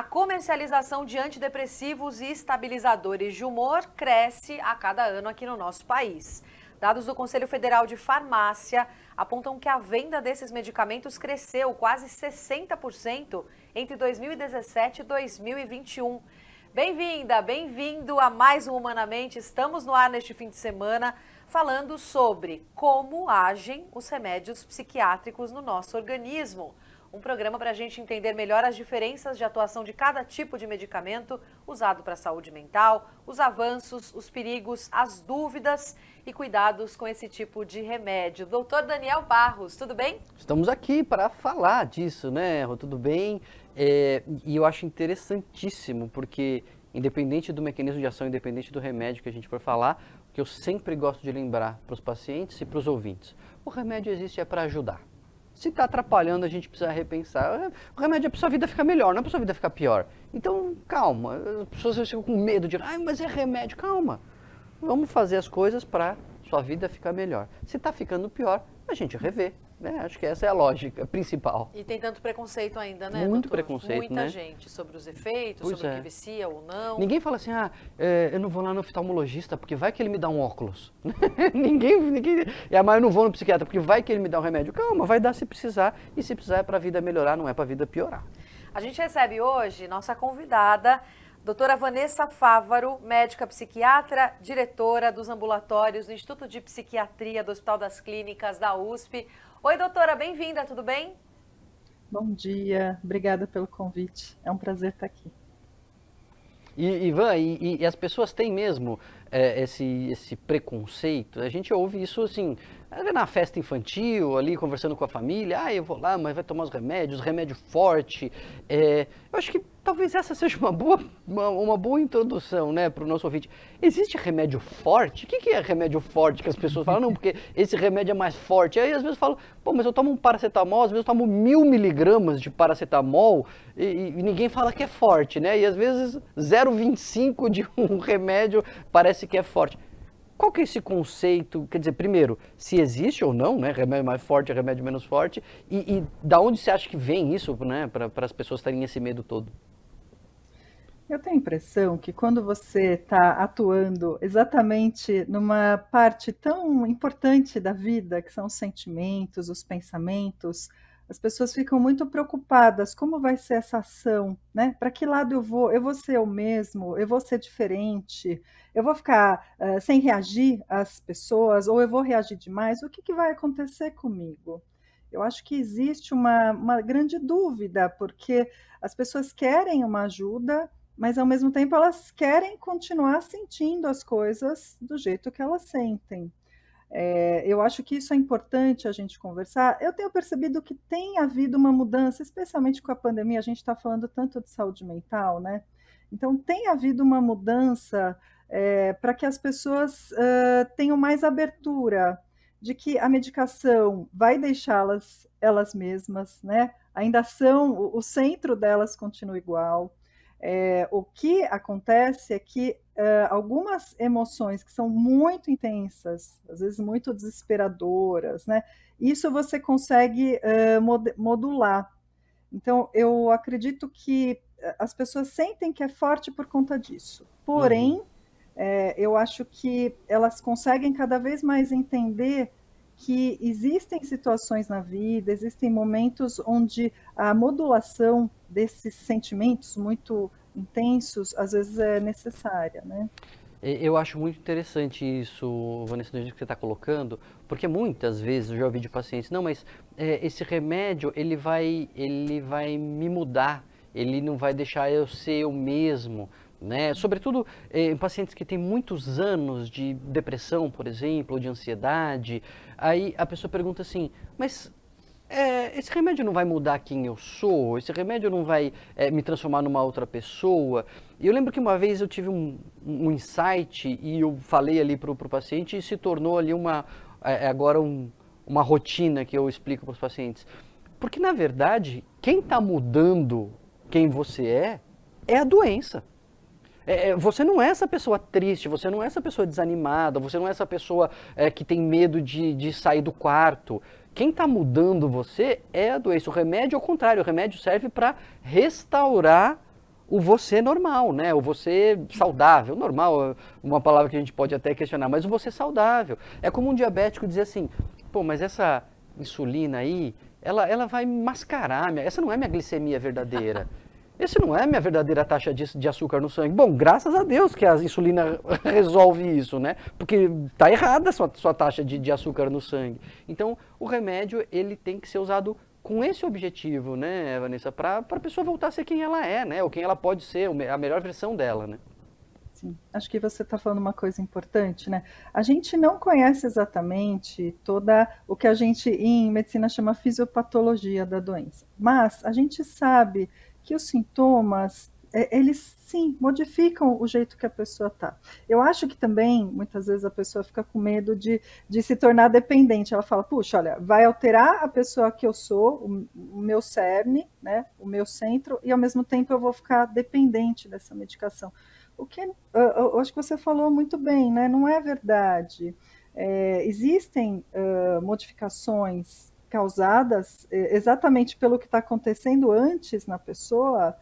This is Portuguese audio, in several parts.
A comercialização de antidepressivos e estabilizadores de humor cresce a cada ano aqui no nosso país. Dados do Conselho Federal de Farmácia apontam que a venda desses medicamentos cresceu quase 60% entre 2017 e 2021. Bem-vinda, bem-vindo a mais um Humanamente. Estamos no ar neste fim de semana falando sobre como agem os remédios psiquiátricos no nosso organismo. Um programa para a gente entender melhor as diferenças de atuação de cada tipo de medicamento usado para a saúde mental, os avanços, os perigos, as dúvidas e cuidados com esse tipo de remédio. Doutor Daniel Barros, tudo bem? Estamos aqui para falar disso, né, Rô? Tudo bem? E eu acho interessantíssimo, porque independente do mecanismo de ação, independente do remédio que a gente for falar, o que eu sempre gosto de lembrar para os pacientes e para os ouvintes, o remédio existe para ajudar. Se está atrapalhando, a gente precisa repensar. O remédio é para sua vida ficar melhor, não é para sua vida ficar pior. Então, calma. As pessoas ficam com medo de, mas é remédio. Calma. Vamos fazer as coisas para sua vida ficar melhor. Se está ficando pior, a gente revê. Né? Acho que essa é a lógica principal. E tem tanto preconceito ainda, né, Muito doutor? preconceito, Muita né? gente sobre os efeitos, Pois sobre o que vicia ou não. Ninguém fala assim, eu não vou lá no oftalmologista porque vai que ele me dá um óculos. ninguém, mas eu não vou no psiquiatra porque vai que ele me dá um remédio. Calma, vai dar se precisar, e se precisar é para a vida melhorar, não é para a vida piorar. A gente recebe hoje nossa convidada, doutora Vanessa Fávaro, médica psiquiatra, diretora dos ambulatórios do Instituto de Psiquiatria do Hospital das Clínicas da USP. Oi, doutora, bem-vinda, tudo bem? Bom dia, obrigada pelo convite, é um prazer estar aqui. Ivan, e as pessoas têm mesmo esse preconceito? A gente ouve isso assim, na festa infantil, ali conversando com a família, eu vou lá, mas vai tomar os remédios, remédio forte. Eu acho que talvez essa seja uma boa introdução, né, para o nosso ouvinte. Existe remédio forte? O que é remédio forte que as pessoas falam? Não, porque esse remédio é mais forte. Aí às vezes falam, mas eu tomo um paracetamol, às vezes eu tomo 1000 miligramas de paracetamol e ninguém fala que é forte, né? E às vezes 0,25 de um remédio parece que é forte. Qual que é esse conceito? Quer dizer, primeiro, se existe ou não, né? Remédio mais forte, remédio menos forte. E da onde você acha que vem isso, né? Para as pessoas terem esse medo todo? Eu tenho a impressão que quando você está atuando exatamente numa parte tão importante da vida, que são os sentimentos, os pensamentos, as pessoas ficam muito preocupadas, como vai ser essa ação, né? Para que lado eu vou? Eu vou ser eu mesmo? Eu vou ser diferente? Eu vou ficar sem reagir às pessoas? Ou eu vou reagir demais? O que vai acontecer comigo? Eu acho que existe uma grande dúvida, porque as pessoas querem uma ajuda, mas ao mesmo tempo elas querem continuar sentindo as coisas do jeito que elas sentem. Eu acho que isso é importante a gente conversar. Eu tenho percebido que tem havido uma mudança, especialmente com a pandemia, a gente está falando tanto de saúde mental, né? Então tem havido uma mudança para que as pessoas tenham mais abertura de que a medicação vai deixá-las elas mesmas, né? Ainda são, o centro delas continua igual. O que acontece é que algumas emoções que são muito intensas, às vezes muito desesperadoras, né? Isso você consegue modular. Então, eu acredito que as pessoas sentem que é forte por conta disso. Porém, eu acho que elas conseguem cada vez mais entender que existem situações na vida, existem momentos onde a modulação desses sentimentos muito intensos, às vezes é necessária, né? Eu acho muito interessante isso, Vanessa, do jeito que você está colocando, porque muitas vezes eu já ouvi de pacientes, não, mas esse remédio, ele vai me mudar, ele não vai deixar eu ser eu mesmo, né? Sobretudo em pacientes que têm muitos anos de depressão, por exemplo, ou de ansiedade, aí a pessoa pergunta assim, mas esse remédio não vai mudar quem eu sou? Esse remédio não vai me transformar numa outra pessoa? E eu lembro que uma vez eu tive um insight e eu falei ali para o paciente e se tornou ali agora uma rotina que eu explico para os pacientes. Porque, na verdade, quem está mudando quem você é a doença. Você não é essa pessoa triste, você não é essa pessoa desanimada, você não é essa pessoa que tem medo de sair do quarto. Quem está mudando você é a doença. O remédio é o contrário, o remédio serve para restaurar o você normal, né? O você saudável. Normal, uma palavra que a gente pode até questionar, mas o você saudável. É como um diabético dizer assim, pô, mas essa insulina aí, ela vai mascarar, essa não é minha glicemia verdadeira. Essa não é minha verdadeira taxa de açúcar no sangue. Bom, graças a Deus que a insulina resolve isso, né? Porque tá errada a sua taxa de açúcar no sangue. Então, o remédio, ele tem que ser usado com esse objetivo, né, Vanessa? Para a pessoa voltar a ser quem ela é, né? Ou quem ela pode ser, a melhor versão dela, né? Sim, acho que você está falando uma coisa importante, né? A gente não conhece exatamente toda o que a gente em medicina chama fisiopatologia da doença, mas a gente sabe que os sintomas, eles sim modificam o jeito que a pessoa está. Eu acho que também, muitas vezes, a pessoa fica com medo de se tornar dependente. Ela fala, puxa, olha, vai alterar a pessoa que eu sou, o meu cerne, né, o meu centro, e ao mesmo tempo eu vou ficar dependente dessa medicação. O que eu acho que você falou muito bem, né? Não é verdade. Existem modificações causadas exatamente pelo que está acontecendo antes na pessoa,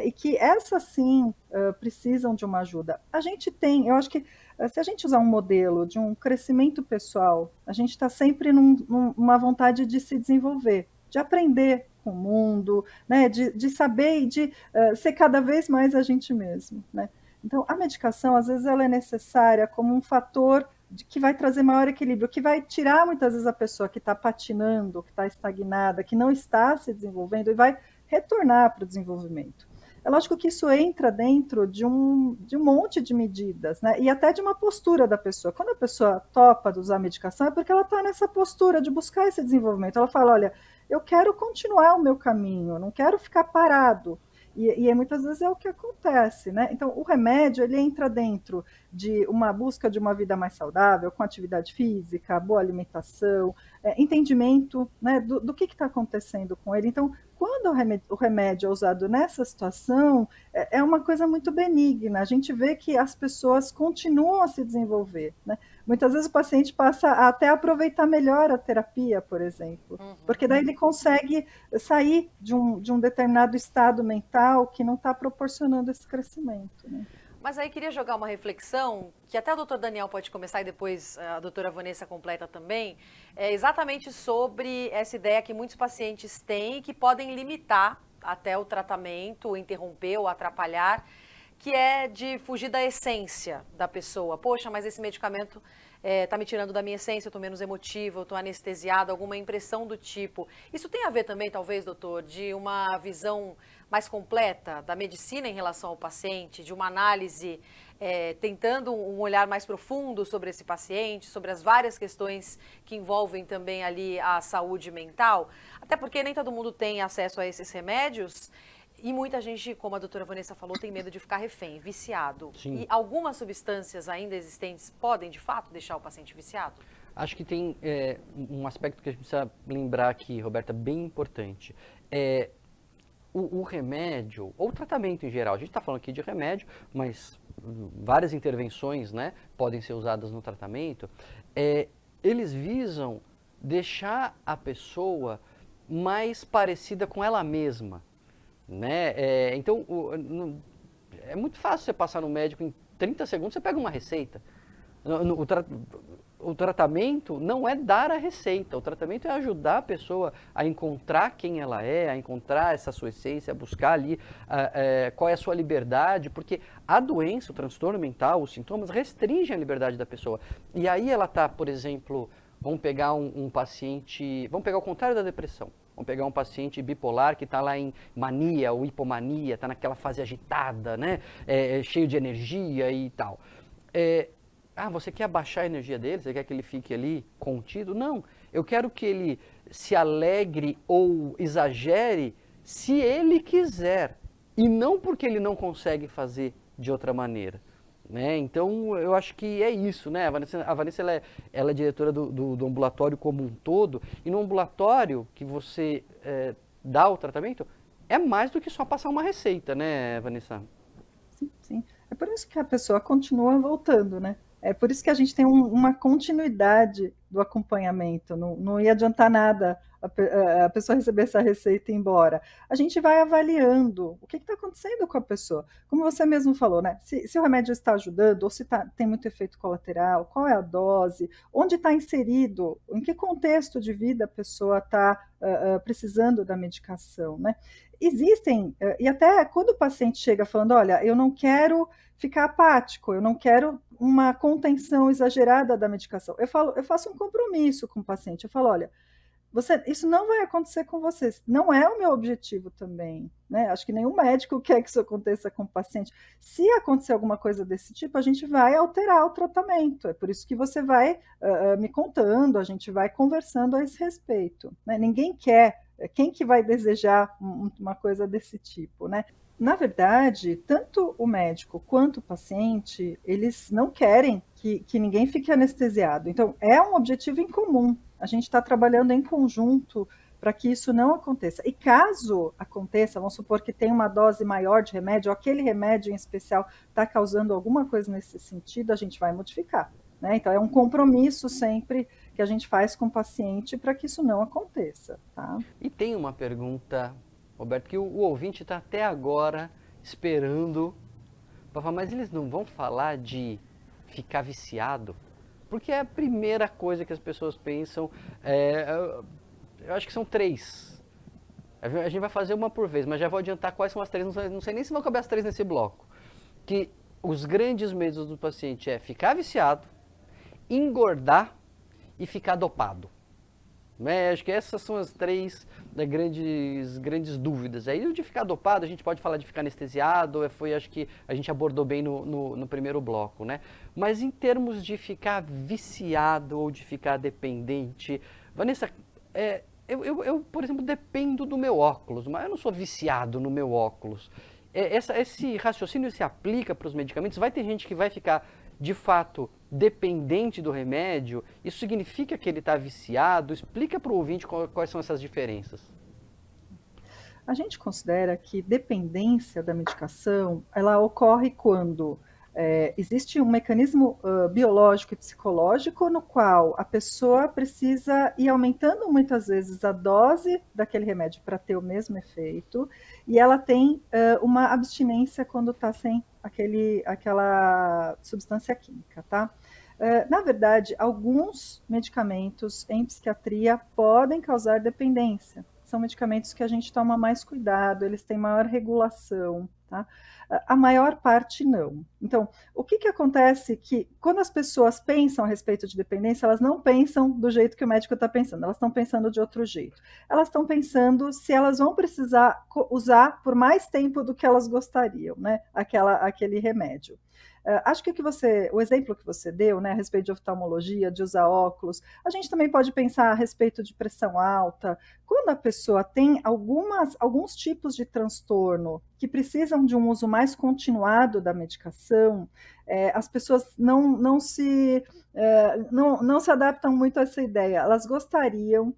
e que essas sim precisam de uma ajuda. A gente tem, eu acho que se a gente usar um modelo de um crescimento pessoal, a gente está sempre numa vontade de se desenvolver, de aprender com o mundo, né, de saber e de ser cada vez mais a gente mesmo, né? Então, a medicação, às vezes, ela é necessária como um fator que vai trazer maior equilíbrio, que vai tirar, muitas vezes, a pessoa que está patinando, que está estagnada, que não está se desenvolvendo, e vai retornar para o desenvolvimento. É lógico que isso entra dentro de um monte de medidas, né? E até de uma postura da pessoa. Quando a pessoa topa de usar a medicação, é porque ela está nessa postura de buscar esse desenvolvimento. Ela fala, olha, eu quero continuar o meu caminho, eu não quero ficar parado. E muitas vezes é o que acontece, né? Então, o remédio, ele entra dentro de uma busca de uma vida mais saudável, com atividade física, boa alimentação, entendimento, né, do que está acontecendo com ele. Então, quando o remédio é usado nessa situação, é uma coisa muito benigna. A gente vê que as pessoas continuam a se desenvolver, né? Muitas vezes o paciente passa a até aproveitar melhor a terapia, por exemplo, porque daí ele consegue sair de um determinado estado mental que não está proporcionando esse crescimento, né? Mas aí queria jogar uma reflexão, que até o doutor Daniel pode começar e depois a doutora Vanessa completa também, exatamente sobre essa ideia que muitos pacientes têm e que podem limitar até o tratamento, interromper ou atrapalhar, que é de fugir da essência da pessoa. Poxa, mas esse medicamento está me tirando da minha essência, eu estou menos emotiva, eu estou anestesiada, alguma impressão do tipo. Isso tem a ver também, talvez, doutor, de uma visão mais completa da medicina em relação ao paciente, de uma análise tentando um olhar mais profundo sobre esse paciente, sobre as várias questões que envolvem também ali a saúde mental, até porque nem todo mundo tem acesso a esses remédios. E muita gente, como a doutora Vanessa falou, tem medo de ficar refém, viciado. Sim. E algumas substâncias ainda existentes podem, de fato, deixar o paciente viciado? Acho que tem um aspecto que a gente precisa lembrar aqui, Roberta, bem importante. O remédio, ou o tratamento em geral, a gente está falando aqui de remédio, mas várias intervenções, né, podem ser usadas no tratamento, eles visam deixar a pessoa mais parecida com ela mesma. Né? Então, é muito fácil você passar no médico em 30 segundos, você pega uma receita. O tratamento não é dar a receita, o tratamento é ajudar a pessoa a encontrar quem ela é, a encontrar essa sua essência, a buscar ali qual é a sua liberdade, porque a doença, o transtorno mental, os sintomas restringem a liberdade da pessoa. E aí ela está, por exemplo, vamos pegar um paciente, vamos pegar o contrário da depressão. Vamos pegar um paciente bipolar que está lá em mania ou hipomania, está naquela fase agitada, né? Cheio de energia e tal. Você quer abaixar a energia dele? Você quer que ele fique ali contido? Não, eu quero que ele se alegre ou exagere se ele quiser, e não porque ele não consegue fazer de outra maneira. Né? Então, eu acho que é isso, né? A Vanessa ela é diretora do ambulatório como um todo, e no ambulatório que você dá o tratamento, é mais do que só passar uma receita, né, Vanessa? Sim, sim. É por isso que a pessoa continua voltando, né? É por isso que a gente tem uma continuidade do acompanhamento. Não ia adiantar nada a pessoa receber essa receita e ir embora. A gente vai avaliando o que está acontecendo com a pessoa. Como você mesmo falou, né? Se o remédio está ajudando, ou se tem muito efeito colateral, qual é a dose, onde está inserido, em que contexto de vida a pessoa está precisando da medicação, né? Existem, e até quando o paciente chega falando, olha, eu não quero ficar apático, eu não quero uma contenção exagerada da medicação. Eu faço um compromisso com o paciente, eu falo, olha, isso não vai acontecer com vocês, não é o meu objetivo também, né? Acho que nenhum médico quer que isso aconteça com o paciente. Se acontecer alguma coisa desse tipo, a gente vai alterar o tratamento, é por isso que você vai me contando, a gente vai conversando a esse respeito, né? Ninguém quer, quem que vai desejar uma coisa desse tipo, né? Na verdade, tanto o médico quanto o paciente, eles não querem que ninguém fique anestesiado. Então, é um objetivo em comum. A gente está trabalhando em conjunto para que isso não aconteça. E caso aconteça, vamos supor que tem uma dose maior de remédio, ou aquele remédio em especial está causando alguma coisa nesse sentido, a gente vai modificar, né? Então, é um compromisso sempre que a gente faz com o paciente para que isso não aconteça. Tá? E tem uma pergunta, Roberto, que o ouvinte está até agora esperando para falar, mas eles não vão falar de ficar viciado? Porque é a primeira coisa que as pessoas pensam, eu acho que são 3. A gente vai fazer uma por vez, mas já vou adiantar quais são as 3, não sei nem se vão caber as 3 nesse bloco. Que os grandes medos do paciente é ficar viciado, engordar e ficar dopado. Acho que essas são as 3 grandes dúvidas. Aí o de ficar dopado, a gente pode falar de ficar anestesiado, acho que a gente abordou bem no primeiro bloco, né? Mas em termos de ficar viciado ou de ficar dependente, Vanessa, eu, por exemplo, dependo do meu óculos, mas eu não sou viciado no meu óculos. Esse raciocínio se aplica para os medicamentos? Vai ter gente que vai ficar, de fato, dependente do remédio? Isso significa que ele está viciado? Explica para o ouvinte quais são essas diferenças. A gente considera que dependência da medicação, ela ocorre quando existe um mecanismo biológico e psicológico no qual a pessoa precisa ir aumentando muitas vezes a dose daquele remédio para ter o mesmo efeito, e ela tem uma abstinência quando está sem aquela substância química, tá? Na verdade, alguns medicamentos em psiquiatria podem causar dependência. São medicamentos que a gente toma mais cuidado, eles têm maior regulação, tá? A maior parte não. Então, o que acontece que quando as pessoas pensam a respeito de dependência, elas não pensam do jeito que o médico está pensando, elas estão pensando de outro jeito. Elas estão pensando se elas vão precisar usar por mais tempo do que elas gostariam, né? Aquele remédio. Acho que o exemplo que você deu, né, a respeito de oftalmologia, de usar óculos, a gente também pode pensar a respeito de pressão alta. Quando a pessoa tem alguns tipos de transtorno que precisam de um uso mais continuado da medicação, as pessoas não se adaptam muito a essa ideia. Elas gostariam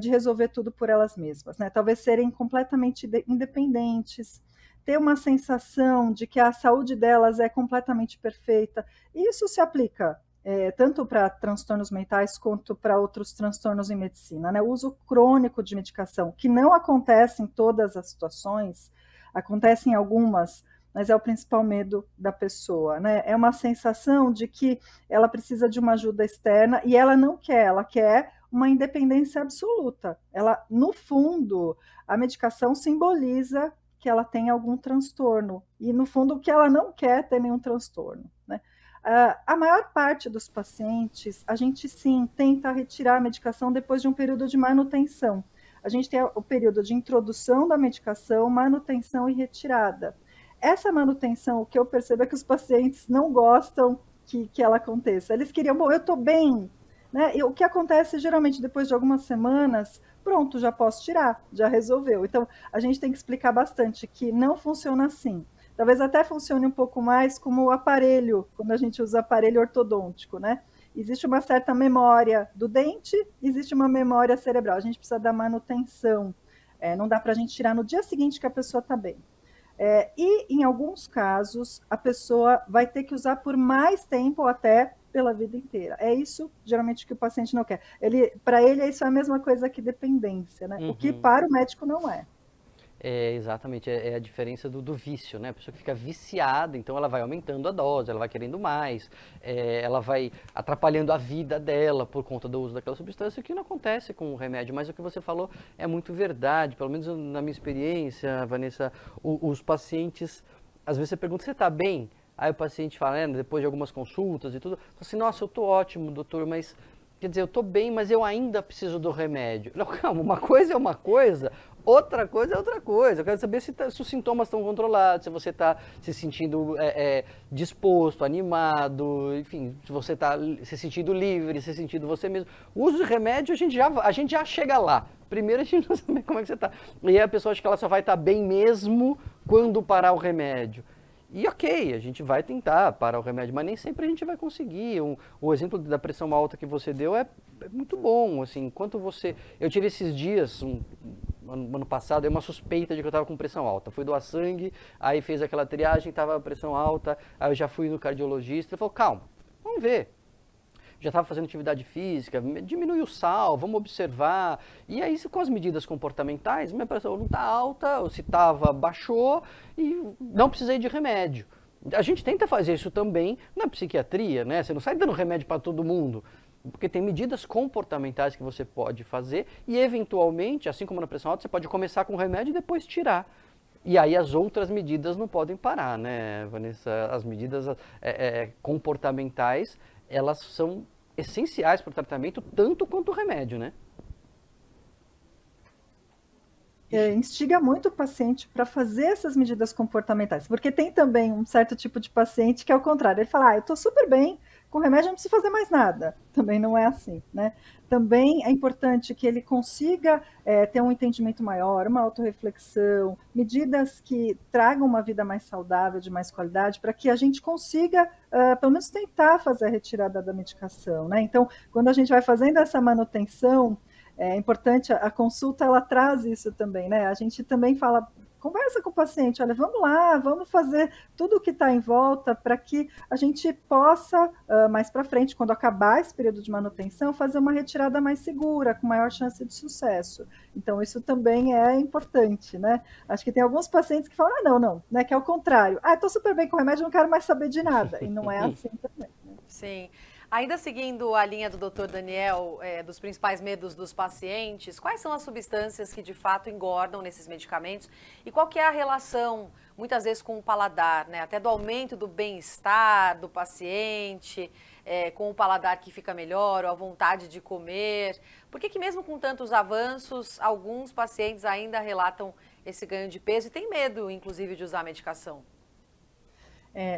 de resolver tudo por elas mesmas, né? Talvez serem completamente independentes, ter uma sensação de que a saúde delas é completamente perfeita. E isso se aplica tanto para transtornos mentais quanto para outros transtornos em medicina, né? O uso crônico de medicação, que não acontece em todas as situações, acontece em algumas, mas é o principal medo da pessoa, né? É uma sensação de que ela precisa de uma ajuda externa e ela não quer, ela quer uma independência absoluta. Ela, no fundo, a medicação simboliza que ela tem algum transtorno, e no fundo o que ela não quer é ter nenhum transtorno, né? A maior parte dos pacientes, a gente sim tenta retirar a medicação depois de um período de manutenção. A gente tem o período de introdução da medicação, manutenção e retirada. Essa manutenção, o que eu percebo é que os pacientes não gostam que ela aconteça. Eles queriam, bom, eu estou bem, né? E o que acontece geralmente depois de algumas semanas, pronto, já posso tirar, já resolveu. Então, a gente tem que explicar bastante que não funciona assim. Talvez até funcione um pouco mais como o aparelho, quando a gente usa aparelho ortodôntico, né? Existe uma certa memória do dente, existe uma memória cerebral. A gente precisa dar manutenção. Não dá para a gente tirar no dia seguinte que a pessoa está bem. E, em alguns casos, a pessoa vai ter que usar por mais tempo, até pela vida inteira. É isso, geralmente, que o paciente não quer. Para ele, isso é a mesma coisa que dependência, né? O que para o médico não é. Exatamente, é a diferença do vício, né? A pessoa que fica viciada, então ela vai aumentando a dose, ela vai querendo mais, ela vai atrapalhando a vida dela por conta do uso daquela substância, o que não acontece com o remédio. Mas o que você falou é muito verdade, pelo menos na minha experiência, Vanessa, os pacientes, às vezes você pergunta, você está bem? Aí o paciente fala, depois de algumas consultas e tudo, fala assim, nossa, eu estou ótimo, doutor, mas... Quer dizer, eu estou bem, mas eu ainda preciso do remédio. Não, calma, uma coisa é uma coisa, outra coisa é outra coisa. Eu quero saber se os sintomas estão controlados, se você está se sentindo disposto, animado, enfim, se você está se sentindo livre, se sentindo você mesmo. O uso de remédio, a gente já chega lá. Primeiro a gente não sabe como é que você está. E aí a pessoa acha que ela só vai estar bem mesmo quando parar o remédio. E ok, a gente vai tentar parar o remédio, mas nem sempre a gente vai conseguir. O exemplo da pressão alta que você deu é muito bom. Assim, enquanto você... Eu tive esses dias, ano passado, uma suspeita de que eu estava com pressão alta. Fui doar sangue, aí fez aquela triagem, estava pressão alta, aí eu já fui no cardiologista, ele falou, calma, vamos ver. Já estava fazendo atividade física, diminui o sal, vamos observar. E aí, com as medidas comportamentais, minha pressão não está alta, ou se estava, baixou e não precisei de remédio. A gente tenta fazer isso também na psiquiatria, né? Você não sai dando remédio para todo mundo, porque tem medidas comportamentais que você pode fazer e, eventualmente, assim como na pressão alta, você pode começar com o remédio e depois tirar. E aí as outras medidas não podem parar, né, Vanessa? As medidas comportamentais, elas são essenciais para o tratamento, tanto quanto o remédio, né? Instiga muito o paciente para fazer essas medidas comportamentais, porque tem também um certo tipo de paciente que é o contrário, ele fala, eu estou super bem, com remédio não preciso fazer mais nada. Também não é assim, né? Também é importante que ele consiga ter um entendimento maior, uma autorreflexão, medidas que tragam uma vida mais saudável, de mais qualidade, para que a gente consiga, pelo menos, tentar fazer a retirada da medicação, né? Então, quando a gente vai fazendo essa manutenção, é importante, a consulta, ela traz isso também, né? A gente também fala, conversa com o paciente, olha, vamos lá, vamos fazer tudo o que está em volta para que a gente possa, mais para frente, quando acabar esse período de manutenção, fazer uma retirada mais segura, com maior chance de sucesso. Então, isso também é importante, né? Acho que tem alguns pacientes que falam, não, né? Que é o contrário. Estou super bem com o remédio, não quero mais saber de nada. E não é assim também, né? Sim. Ainda seguindo a linha do Dr. Daniel, dos principais medos dos pacientes, quais são as substâncias que de fato engordam nesses medicamentos e qual que é a relação, muitas vezes, com o paladar, né? Até do aumento do bem-estar do paciente, com o paladar que fica melhor, ou a vontade de comer. Por que mesmo com tantos avanços, alguns pacientes ainda relatam esse ganho de peso e têm medo, inclusive, de usar a medicação?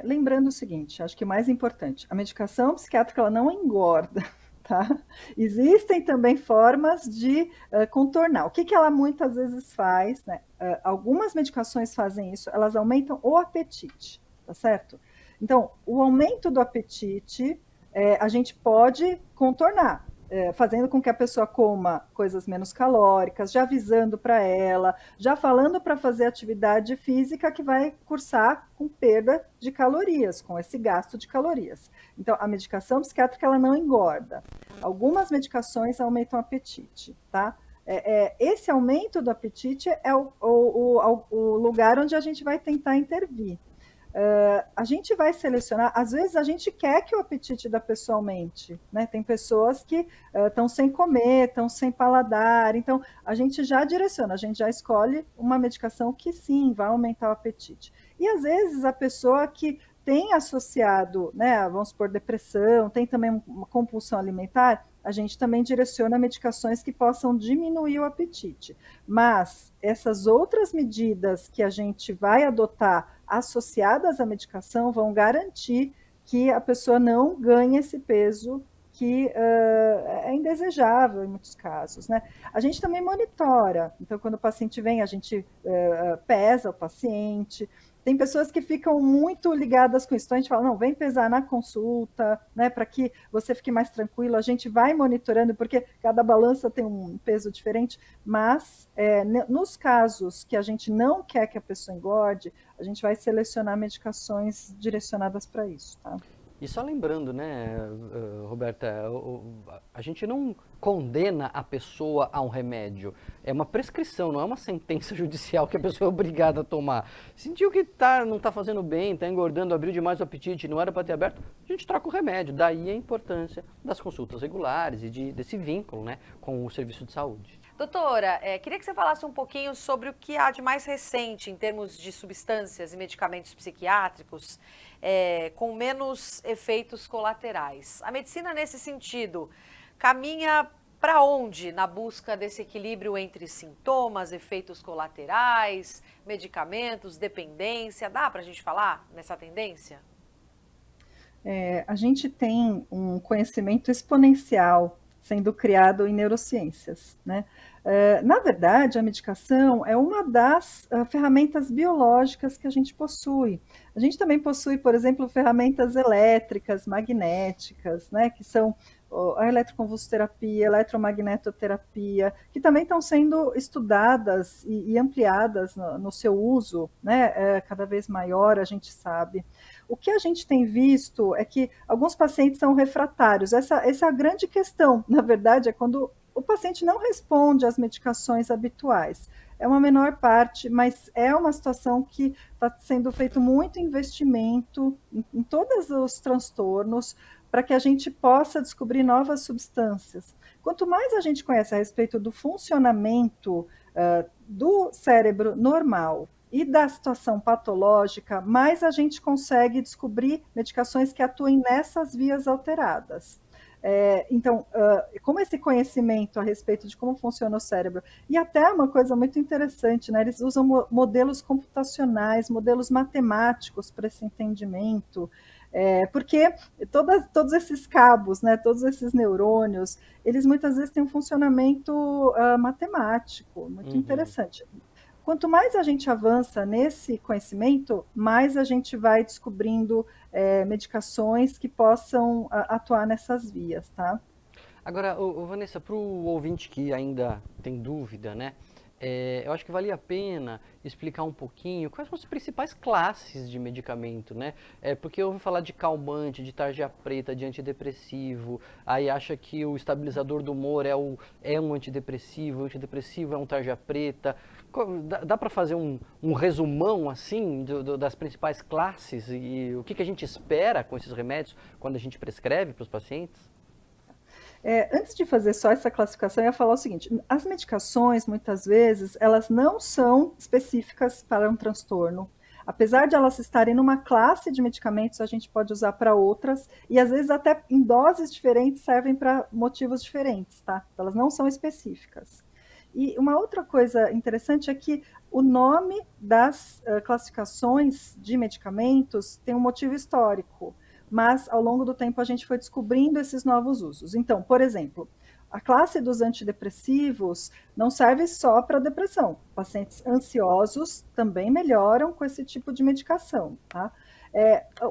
Lembrando o seguinte, acho que o mais importante, a medicação psiquiátrica ela não engorda, tá? Existem também formas de contornar. O que ela muitas vezes faz, né? Algumas medicações fazem isso, elas aumentam o apetite, tá certo? Então, o aumento do apetite, a gente pode contornar, fazendo com que a pessoa coma coisas menos calóricas, já avisando para ela, já falando para fazer atividade física que vai cursar com perda de calorias, com esse gasto de calorias. Então, a medicação psiquiátrica ela não engorda. Algumas medicações aumentam o apetite, tá? Esse aumento do apetite é o lugar onde a gente vai tentar intervir. A gente vai selecionar, às vezes a gente quer que o apetite da pessoa aumente, né? Tem pessoas que estão sem comer, estão sem paladar, então a gente já direciona, a gente já escolhe uma medicação que sim, vai aumentar o apetite. E às vezes a pessoa que tem associado, né, vamos supor, depressão, tem também uma compulsão alimentar, a gente também direciona medicações que possam diminuir o apetite. Mas essas outras medidas que a gente vai adotar associadas à medicação vão garantir que a pessoa não ganhe esse peso que é indesejável em muitos casos, né? A gente também monitora, então quando o paciente vem, a gente pesa o paciente. Tem pessoas que ficam muito ligadas com isso, então a gente fala, não, vem pesar na consulta, né, para que você fique mais tranquilo, a gente vai monitorando, porque cada balança tem um peso diferente, mas nos casos que a gente não quer que a pessoa engorde, a gente vai selecionar medicações direcionadas para isso, tá? E só lembrando, né, Roberta, a gente não condena a pessoa a um remédio. É uma prescrição, não é uma sentença judicial que a pessoa é obrigada a tomar. Sentiu que não está fazendo bem, está engordando, abriu demais o apetite, não era para ter aberto, a gente troca o remédio. Daí a importância das consultas regulares e desse vínculo, né, com o serviço de saúde. Doutora, queria que você falasse um pouquinho sobre o que há de mais recente em termos de substâncias e medicamentos psiquiátricos com menos efeitos colaterais. A medicina, nesse sentido, caminha para onde na busca desse equilíbrio entre sintomas, efeitos colaterais, medicamentos, dependência? Dá para a gente falar nessa tendência? A gente tem um conhecimento exponencial sendo criado em neurociências, né? Na verdade, a medicação é uma das ferramentas biológicas que a gente possui. A gente também possui, por exemplo, ferramentas elétricas, magnéticas, né, que são a eletroconvulsoterapia, a eletromagnetoterapia, que também estão sendo estudadas e ampliadas no seu uso, né, cada vez maior, a gente sabe. O que a gente tem visto é que alguns pacientes são refratários. Essa é a grande questão, na verdade, é quando o paciente não responde às medicações habituais. É uma menor parte, mas é uma situação que está sendo feito muito investimento em todos os transtornos para que a gente possa descobrir novas substâncias. Quanto mais a gente conhece a respeito do funcionamento do cérebro normal e da situação patológica, mais a gente consegue descobrir medicações que atuem nessas vias alteradas. Então, como esse conhecimento a respeito de como funciona o cérebro, e até uma coisa muito interessante, né? Eles usam modelos computacionais, modelos matemáticos para esse entendimento, porque todos esses cabos, né, todos esses neurônios, eles muitas vezes têm um funcionamento matemático, muito interessante. Quanto mais a gente avança nesse conhecimento, mais a gente vai descobrindo medicações que possam atuar nessas vias, tá? Agora, Vanessa, para o ouvinte que ainda tem dúvida, né? Eu acho que valia a pena explicar um pouquinho quais são as principais classes de medicamento, né? Porque eu ouvi falar de calmante, de tarja preta, de antidepressivo, aí acha que o estabilizador do humor é um antidepressivo, o antidepressivo é um tarja preta. Dá para fazer um resumão, assim, das principais classes e o que a gente espera com esses remédios quando a gente prescreve para os pacientes? Antes de fazer só essa classificação, eu ia falar o seguinte: as medicações, muitas vezes, elas não são específicas para um transtorno. Apesar de elas estarem numa classe de medicamentos, a gente pode usar para outras, e às vezes até em doses diferentes servem para motivos diferentes, tá? Elas não são específicas. E uma outra coisa interessante é que o nome das classificações de medicamentos tem um motivo histórico, mas ao longo do tempo a gente foi descobrindo esses novos usos. Então, por exemplo, a classe dos antidepressivos não serve só para depressão. Pacientes ansiosos também melhoram com esse tipo de medicação, tá?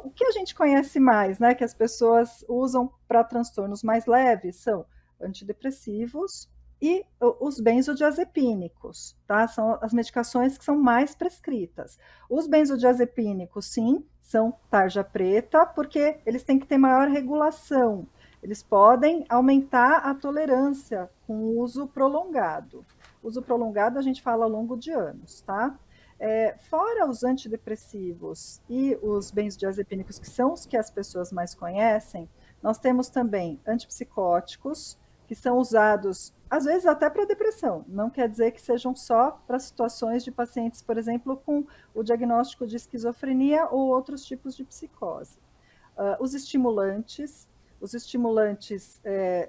O que a gente conhece mais, né, que as pessoas usam para transtornos mais leves são antidepressivos e os benzodiazepínicos, tá? São as medicações que são mais prescritas. Os benzodiazepínicos, sim, são tarja preta, porque eles têm que ter maior regulação. Eles podem aumentar a tolerância com o uso prolongado. Uso prolongado a gente fala ao longo de anos, tá? Fora os antidepressivos e os benzodiazepínicos, que são os que as pessoas mais conhecem, nós temos também antipsicóticos, que são usados, às vezes, até para depressão. Não quer dizer que sejam só para situações de pacientes, por exemplo, com o diagnóstico de esquizofrenia ou outros tipos de psicose. Os estimulantes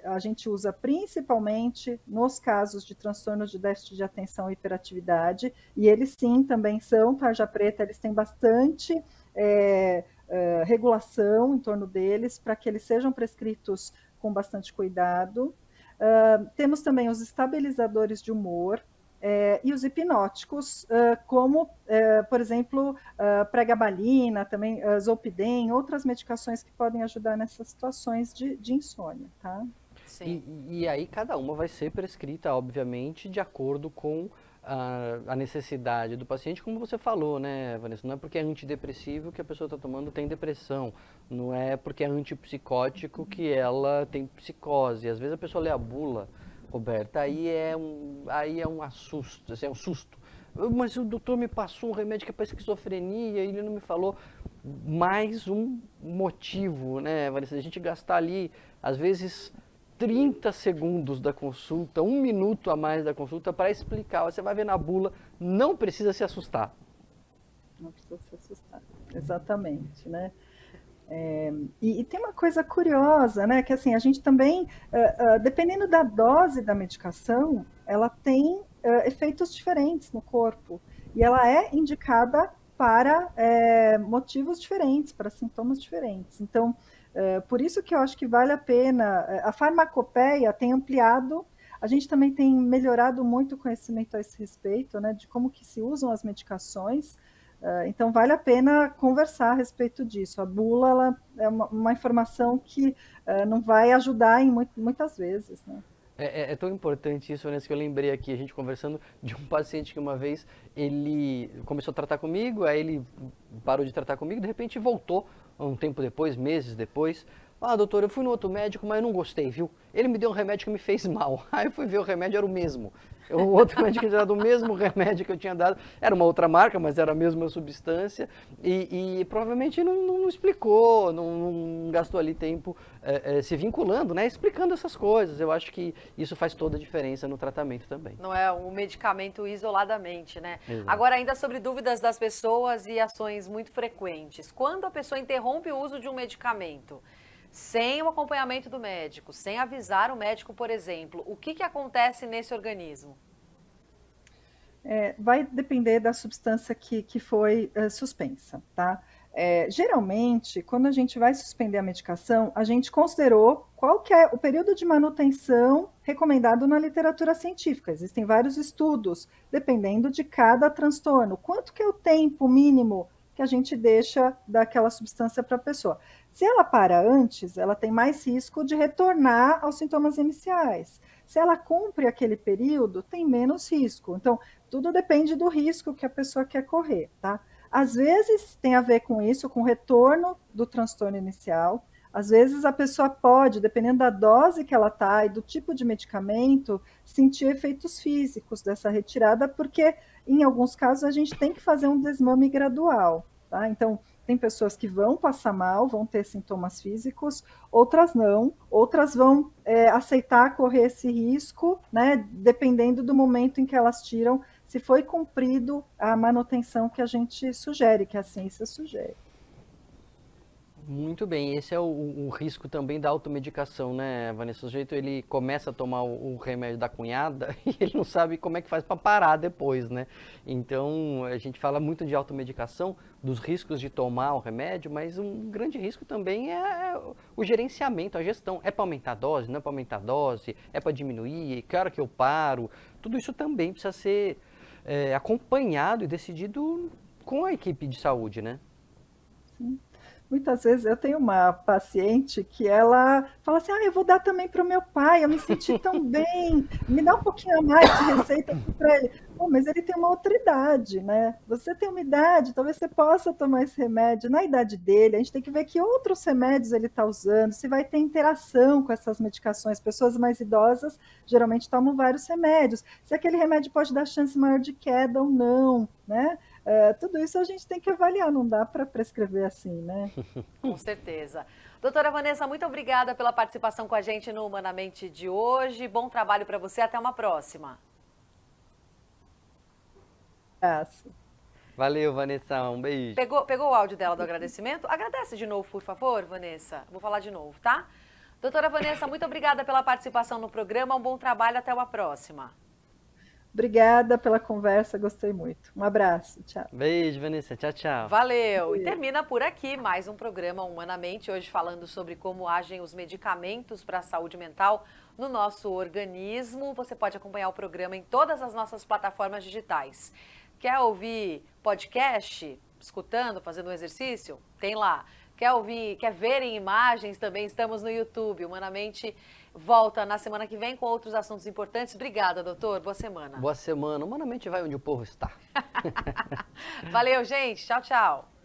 a gente usa principalmente nos casos de transtorno de déficit de atenção e hiperatividade, e eles sim também são tarja preta, eles têm bastante regulação em torno deles, para que eles sejam prescritos com bastante cuidado. Temos também os estabilizadores de humor e os hipnóticos, como, por exemplo, pregabalina, também zolpidem, outras medicações que podem ajudar nessas situações de insônia, tá? Sim. E aí cada uma vai ser prescrita, obviamente, de acordo com a necessidade do paciente, como você falou, né, Vanessa? Não é porque é antidepressivo que a pessoa está tomando tem depressão. Não é porque é antipsicótico que ela tem psicose. Às vezes a pessoa lê a bula, Roberta, aí é um assusto, assim, é um susto. Mas o doutor me passou um remédio que é para esquizofrenia e ele não me falou. Mais um motivo, né, Vanessa? A gente gastar ali, às vezes, 30 segundos da consulta, 1 minuto a mais da consulta para explicar. Você vai ver na bula, não precisa se assustar. Não precisa se assustar, exatamente, né? E tem uma coisa curiosa, né? Que assim, a gente também, dependendo da dose da medicação, ela tem efeitos diferentes no corpo. E ela é indicada para motivos diferentes, para sintomas diferentes. Então, por isso que eu acho que vale a pena. A farmacopeia tem ampliado, a gente também tem melhorado muito o conhecimento a esse respeito, né? De como que se usam as medicações. Então, vale a pena conversar a respeito disso. A bula ela é uma informação que não vai ajudar em muitas vezes, né? É tão importante isso, Vanessa, que eu lembrei aqui, a gente conversando de um paciente que uma vez ele começou a tratar comigo, aí ele parou de tratar comigo, de repente voltou um tempo depois, meses depois. Ah, doutor, eu fui no outro médico, mas eu não gostei, viu? Ele me deu um remédio que me fez mal. Aí eu fui ver, o remédio era o mesmo. O outro médico tinha dado o mesmo remédio que eu tinha dado, era uma outra marca, mas era a mesma substância, e provavelmente não explicou, não gastou ali tempo se vinculando, né, explicando essas coisas. Eu acho que isso faz toda a diferença no tratamento também. Não é um medicamento isoladamente, né? Exato. Agora, ainda sobre dúvidas das pessoas e ações muito frequentes. Quando a pessoa interrompe o uso de um medicamento, sem o acompanhamento do médico, sem avisar o médico, por exemplo, o que acontece nesse organismo? Vai depender da substância que foi suspensa, tá? Geralmente, quando a gente vai suspender a medicação, a gente considerou qual que é o período de manutenção recomendado na literatura científica. Existem vários estudos, dependendo de cada transtorno. Quanto que é o tempo mínimo que a gente deixa daquela substância para a pessoa? Se ela para antes, ela tem mais risco de retornar aos sintomas iniciais. Se ela cumpre aquele período, tem menos risco. Então, tudo depende do risco que a pessoa quer correr, tá? Às vezes tem a ver com isso, com o retorno do transtorno inicial. Às vezes a pessoa pode, dependendo da dose que ela está e do tipo de medicamento, sentir efeitos físicos dessa retirada, porque em alguns casos a gente tem que fazer um desmame gradual, tá? Então, tem pessoas que vão passar mal, vão ter sintomas físicos, outras não, outras vão aceitar correr esse risco, né, dependendo do momento em que elas tiram, se foi cumprido a manutenção que a gente sugere, que a ciência sugere. Muito bem, esse é o risco também da automedicação, né, Vanessa? O sujeito, ele começa a tomar o remédio da cunhada e ele não sabe como é que faz para parar depois, né? Então, a gente fala muito de automedicação, dos riscos de tomar o remédio, mas um grande risco também é o gerenciamento, a gestão. É para aumentar a dose, não é para aumentar a dose, é para diminuir, que hora que eu paro? Tudo isso também precisa ser acompanhado e decidido com a equipe de saúde, né? Sim. Muitas vezes eu tenho uma paciente que ela fala assim, eu vou dar também para o meu pai, eu me senti tão bem, me dá um pouquinho a mais de receita aqui para ele. Pô, mas ele tem uma outra idade, né? Você tem uma idade, talvez você possa tomar esse remédio na idade dele, a gente tem que ver que outros remédios ele está usando, se vai ter interação com essas medicações. Pessoas mais idosas geralmente tomam vários remédios, se aquele remédio pode dar chance maior de queda ou não, né? Tudo isso a gente tem que avaliar, não dá para prescrever assim, né? Com certeza. Doutora Vanessa, muito obrigada pela participação com a gente no Humanamente de hoje. Bom trabalho para você, até uma próxima. Valeu, Vanessa, um beijo. Pegou o áudio dela do agradecimento? Agradece de novo, por favor, Vanessa. Vou falar de novo, tá? Doutora Vanessa, muito obrigada pela participação no programa. Um bom trabalho, até uma próxima. Obrigada pela conversa, gostei muito. Um abraço, tchau. Beijo, Vanessa, tchau, tchau. Valeu! E termina por aqui mais um programa Humanamente, hoje falando sobre como agem os medicamentos para a saúde mental no nosso organismo. Você pode acompanhar o programa em todas as nossas plataformas digitais. Quer ouvir podcast, escutando, fazendo um exercício? Tem lá. Quer ouvir, quer ver em imagens também, estamos no YouTube. Humanamente volta na semana que vem com outros assuntos importantes. Obrigada, doutor. Boa semana. Boa semana. Humanamente vai onde o povo está. Valeu, gente. Tchau, tchau.